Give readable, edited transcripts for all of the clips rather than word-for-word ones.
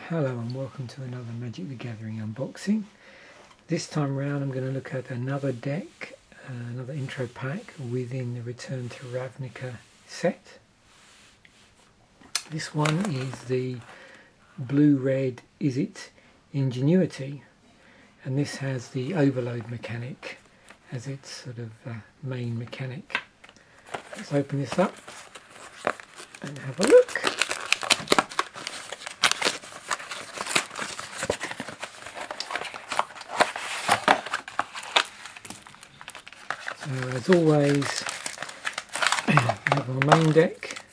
Hello and welcome to another Magic the Gathering unboxing. This time round I'm going to look at another deck, another intro pack within the Return to Ravnica set. This one is the blue-red Izzet Ingenuity, and this has the overload mechanic as its sort of main mechanic. Let's open this up and have a look. So as always, we have our main deck,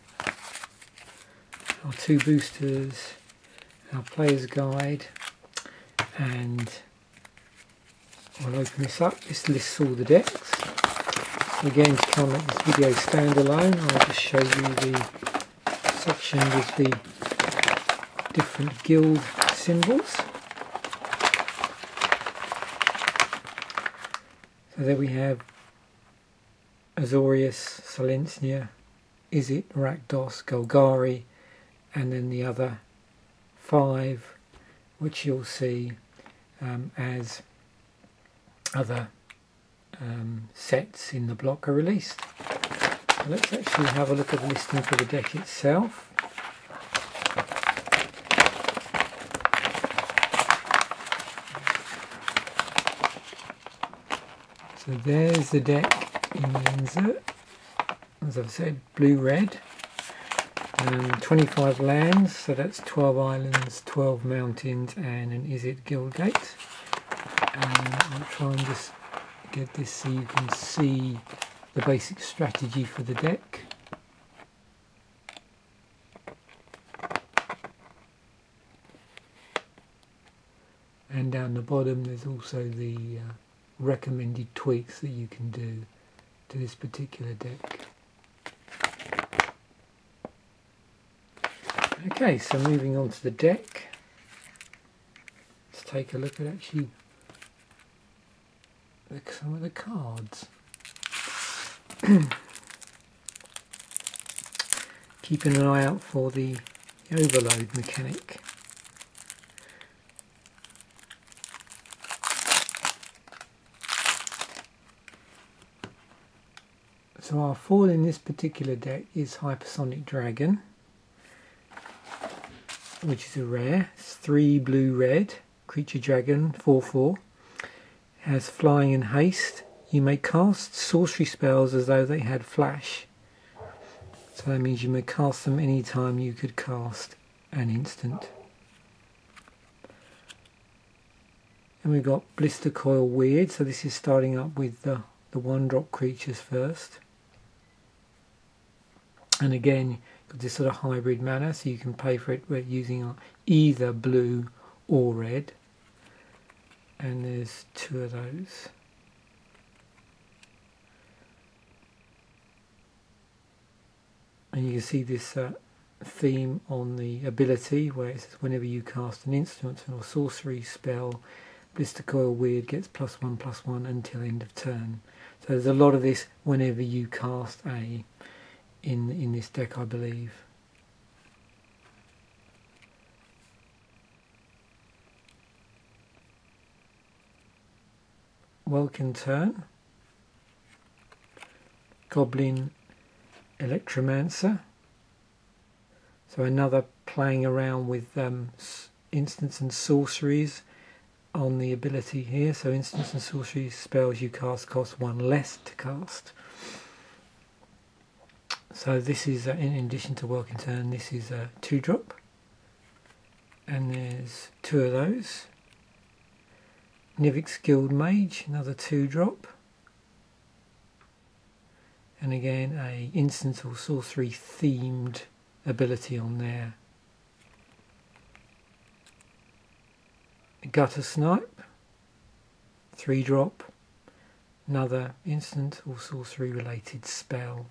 our two boosters, our player's guide, and I'll open this up. This lists all the decks. Again, to try and make this video standalone, I'll just show you the section with the different guild symbols. So there we have Azorius, Silencia, Izzet, Rakdos, Golgari, and then the other 5, which you'll see as other sets in the block are released. So let's actually have a look at the listing for the deck itself. So there's the deck in the insert, as I've said, blue-red, 25 lands, so that's 12 islands, 12 mountains and an Izzet Guild Gate. I'll try and just get this so you can see the basic strategy for the deck. And down the bottom there's also the recommended tweaks that you can do to this particular deck. Okay, so moving on to the deck, let's take a look at actually some of the cards. Keeping an eye out for the overload mechanic. So our foil in this particular deck is Hypersonic Dragon, which is a rare. It's 3 blue-red, creature dragon, 4/4. Has flying and haste. You may cast sorcery spells as though they had flash. So that means you may cast them any time you could cast an instant. And we've got Blister Coil Weird, so this is starting up with the 1-drop creatures first. And again, got this sort of hybrid mana, so you can pay for it using either blue or red. And there's 2 of those. And you can see this theme on the ability where it says whenever you cast an instant or sorcery spell, Blister Coil Weird gets +1/+1 until end of turn. So there's a lot of this whenever you cast in this deck, I believe. Welkin Turn, Goblin Electromancer, so another playing around with instants and sorceries on the ability here. So instants and sorcery spells you cast cost 1 less to cast. So this is, in addition to Welkin Turn, this is a 2-drop, and there's 2 of those. Nivik's Guild Mage, another 2-drop, and again a instant or sorcery themed ability on there. Gutter Snipe, 3-drop, another instant or sorcery related spell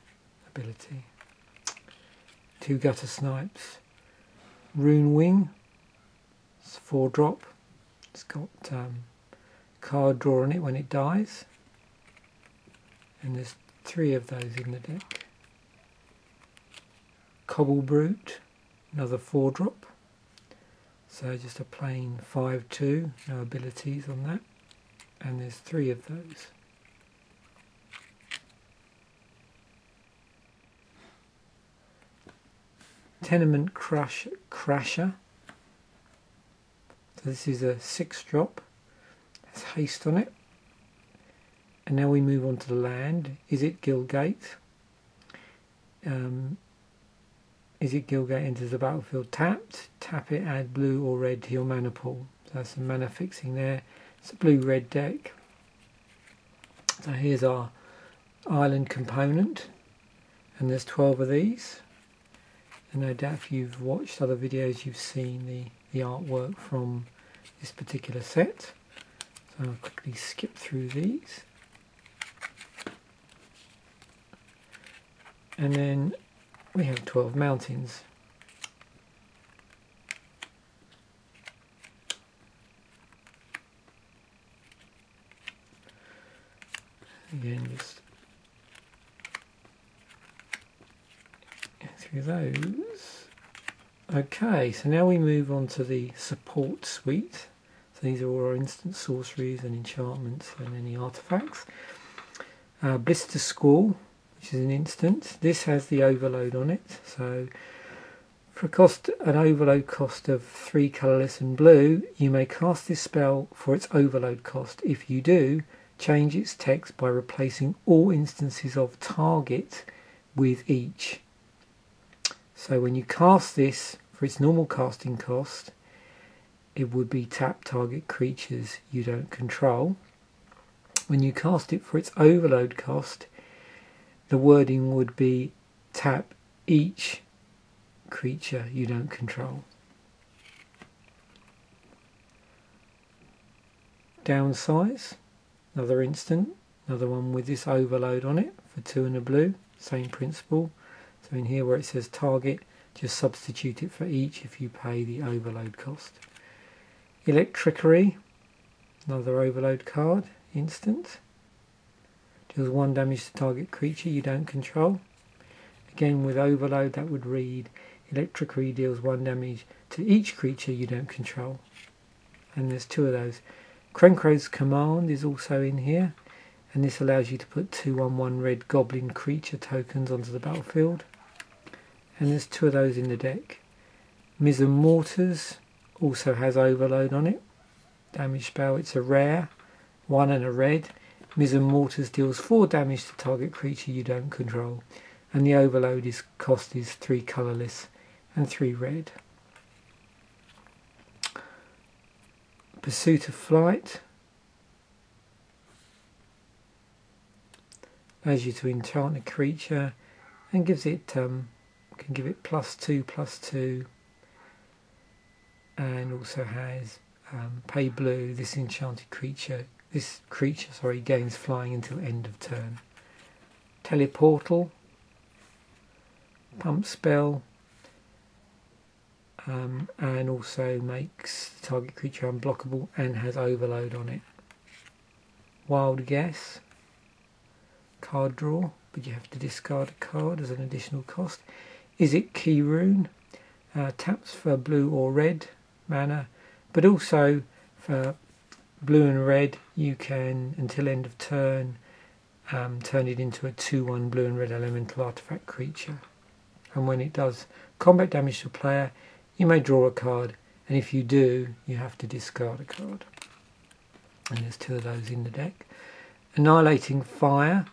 ability. 2 Gutter Snipes. Rune Wing, it's 4-drop, it's got card draw on it when it dies, and there's 3 of those in the deck. Cobble Brute, another 4-drop. So just a plain 5-2, no abilities on that. And there's 3 of those. Tenement Crasher. So this is a 6-drop. There's haste on it. And now we move on to the land. Izzet Gilgate. Izzet Gilgate enters the battlefield tapped. Tap it, add blue or red to your mana pool. So that's some mana fixing there. It's a blue-red deck. So here's our island component. And there's 12 of these. And no doubt if you've watched other videos you've seen the artwork from this particular set. So I'll quickly skip through these. And then we have 12 mountains. Again, just through those. Okay, so now we move on to the support suite. So these are all our instant sorceries and enchantments and any artifacts. Blister Squall, which is an instant. This has the overload on it. So for an overload cost of 3 colourless and blue, you may cast this spell for its overload cost. If you do, change its text by replacing all instances of target with each. So when you cast this for its normal casting cost, it would be tap target creatures you don't control. When you cast it for its overload cost, the wording would be tap each creature you don't control. Downsize, another instant, another one with this overload on it for 2 and a blue, same principle. So in here where it says target, just substitute it for each if you pay the overload cost. Electricary, another overload card, instant. Deals 1 damage to target creature you don't control. Again with overload that would read Electricary deals 1 damage to each creature you don't control. And there's 2 of those. Krenkro's Command is also in here, and this allows you to put 2/1/1 red goblin creature tokens onto the battlefield. And there's 2 of those in the deck. Mizzen Mortars also has overload on it. Damage spell, it's a rare, 1 and a red. Mizzen Mortars deals 4 damage to target creature you don't control. And the overload cost is 3 colourless and 3 red. Pursuit of Flight allows you to enchant a creature and gives it can give it +2/+2, and also has pay blue. This creature gains flying until end of turn. Teleportal, pump spell, and also makes the target creature unblockable and has overload on it. Wild Guess, card draw, but you have to discard a card as an additional cost. Izzet Key Rune, taps for blue or red mana, but also for blue and red you can, until end of turn, turn it into a 2/1 blue and red elemental artifact creature. And when it does combat damage to a player, you may draw a card, and if you do, you have to discard a card. And there's 2 of those in the deck. Annihilating Fire.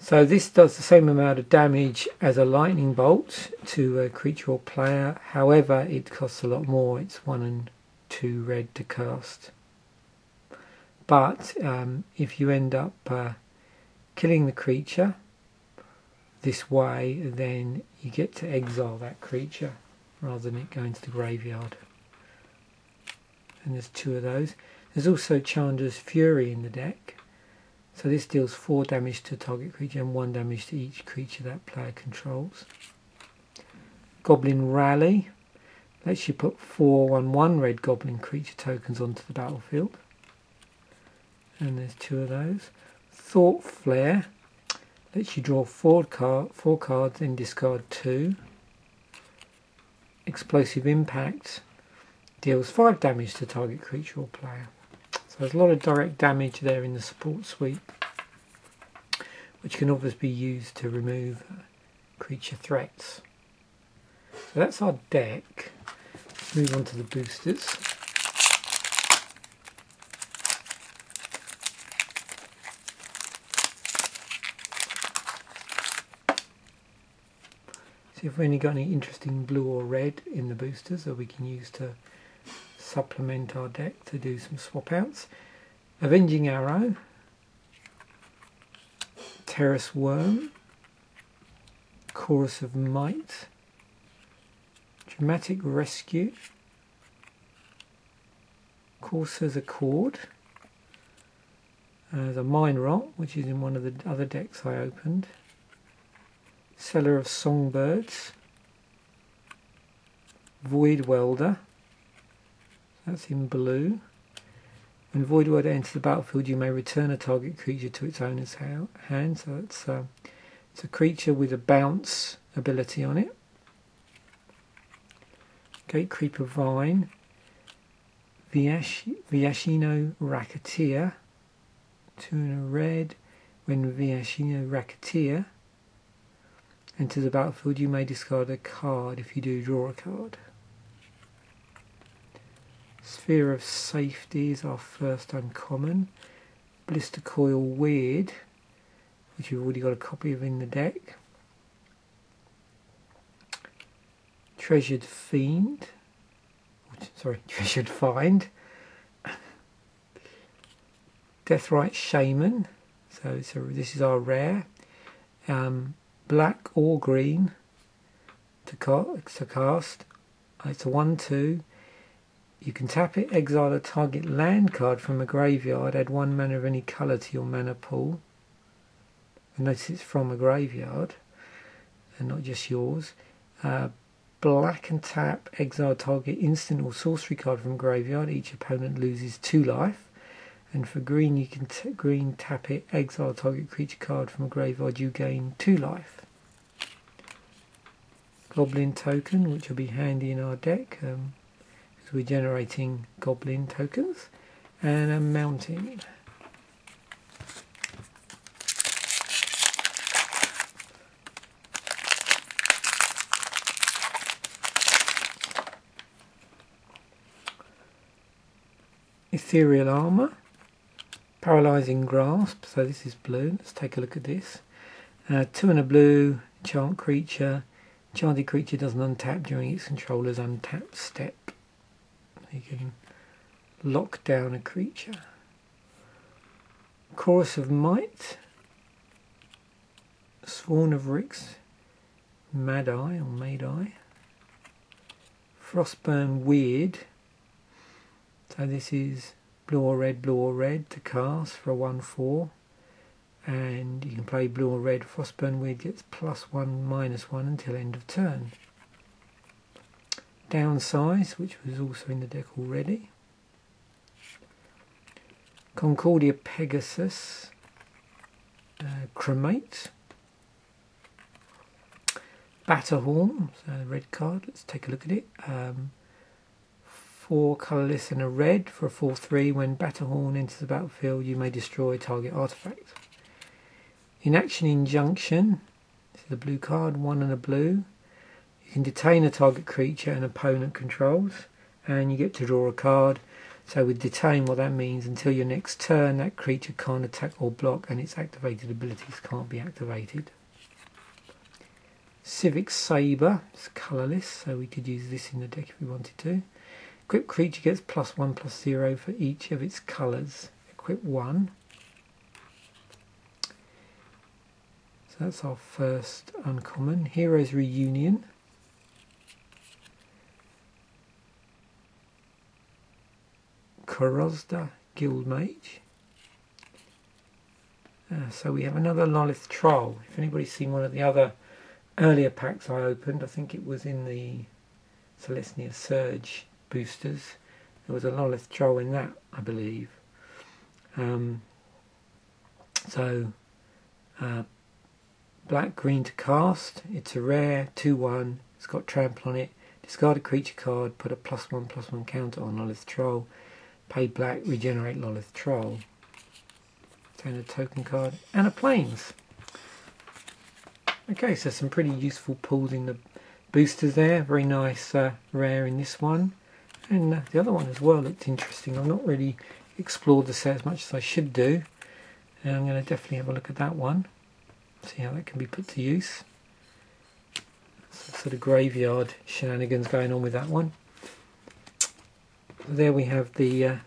So this does the same amount of damage as a lightning bolt to a creature or player. However, it costs a lot more. It's 1 and 2 red to cast. But if you end up killing the creature this way, then you get to exile that creature rather than it going to the graveyard. And there's 2 of those. There's also Chandra's Fury in the deck. So this deals 4 damage to a target creature and 1 damage to each creature that player controls. Goblin Rally lets you put 4/1/1 red goblin creature tokens onto the battlefield. And there's 2 of those. Thought Flare lets you draw 4 cards and discard 2. Explosive Impact Deals 5 damage to target creature or player. So there's a lot of direct damage there in the support suite, which can obviously be used to remove creature threats. So that's our deck. Let's move on to the boosters. See if we've only got any interesting blue or red in the boosters that we can use to supplement our deck to do some swap outs. Avenging Arrow, Terrace Worm, Chorus of Might, Dramatic Rescue, Courser's Accord, the Mine Rot, which is in one of the other decks I opened, Seller of Songbirds, Void Welder, that's in blue. When Void Welder enters the battlefield, you may return a target creature to its owner's hand. So it's a creature with a bounce ability on it. Gatecreeper Vine, Viashino Racketeer, 2 and a red. When Viashino Racketeer enters the battlefield, you may discard a card. If you do, draw a card. Sphere of Safety is our first uncommon. Blister Coil Weird, which we've already got a copy of in the deck. Treasured Find. Deathrite Shaman. So this is our rare. Black or green to cast. It's a 1/2. You can tap it, exile a target land card from a graveyard, add 1 mana of any colour to your mana pool. And notice it's from a graveyard and not just yours. Black and tap, exile target instant or sorcery card from graveyard. Each opponent loses 2 life. And for green, you can green tap it, exile target creature card from a graveyard. You gain 2 life. Goblin Token, which will be handy in our deck. We're generating goblin tokens, and a mountain. Ethereal Armor, Paralyzing Grasp, so this is blue. Let's take a look at this. 2 and a blue, enchant creature. Enchanted creature doesn't untap during its controller's untapped step. You can lock down a creature. Chorus of Might, Sworn of Ricks, Mad-Eye, Frostburn Weird. So this is blue or red to cast for a 1/4, and you can play blue or red. Frostburn Weird gets +1/-1 until end of turn. Downsize, which was also in the deck already. Concordia Pegasus, Cremate, Batterhorn, so the red card. Let's take a look at it. 4 colourless and a red for a 4/3. When Batterhorn enters the battlefield, you may destroy a target artifact. Inaction Injunction, this is a blue card, 1 and a blue. You can detain a target creature an opponent controls, and you get to draw a card. So with detain, what that means, until your next turn, that creature can't attack or block, and its activated abilities can't be activated. Civic Saber, it's colourless, so we could use this in the deck if we wanted to. Equipped creature gets +1/+0 for each of its colours. Equip 1. So that's our first uncommon. Heroes Reunion. Korozda Guildmage. So we have another Lolith Troll. If anybody's seen one of the other earlier packs I opened, I think it was in the Celestia Surge boosters, there was a Lolith Troll in that, I believe. Black green to cast. It's a rare 2/1. It's got trample on it. Discard a creature card, put a +1/+1 counter on Lolith Troll. Pay black, regenerate Lolith Troll. Turn a token card and a plains. Okay, so some pretty useful pulls in the boosters there. Very nice rare in this one. And the other one as well looked interesting. I've not really explored the set as much as I should do. And I'm going to definitely have a look at that one. See how that can be put to use. Some sort of graveyard shenanigans going on with that one. There we have the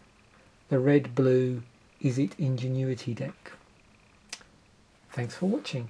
red-blue Izzet Ingenuity deck. Thanks for watching.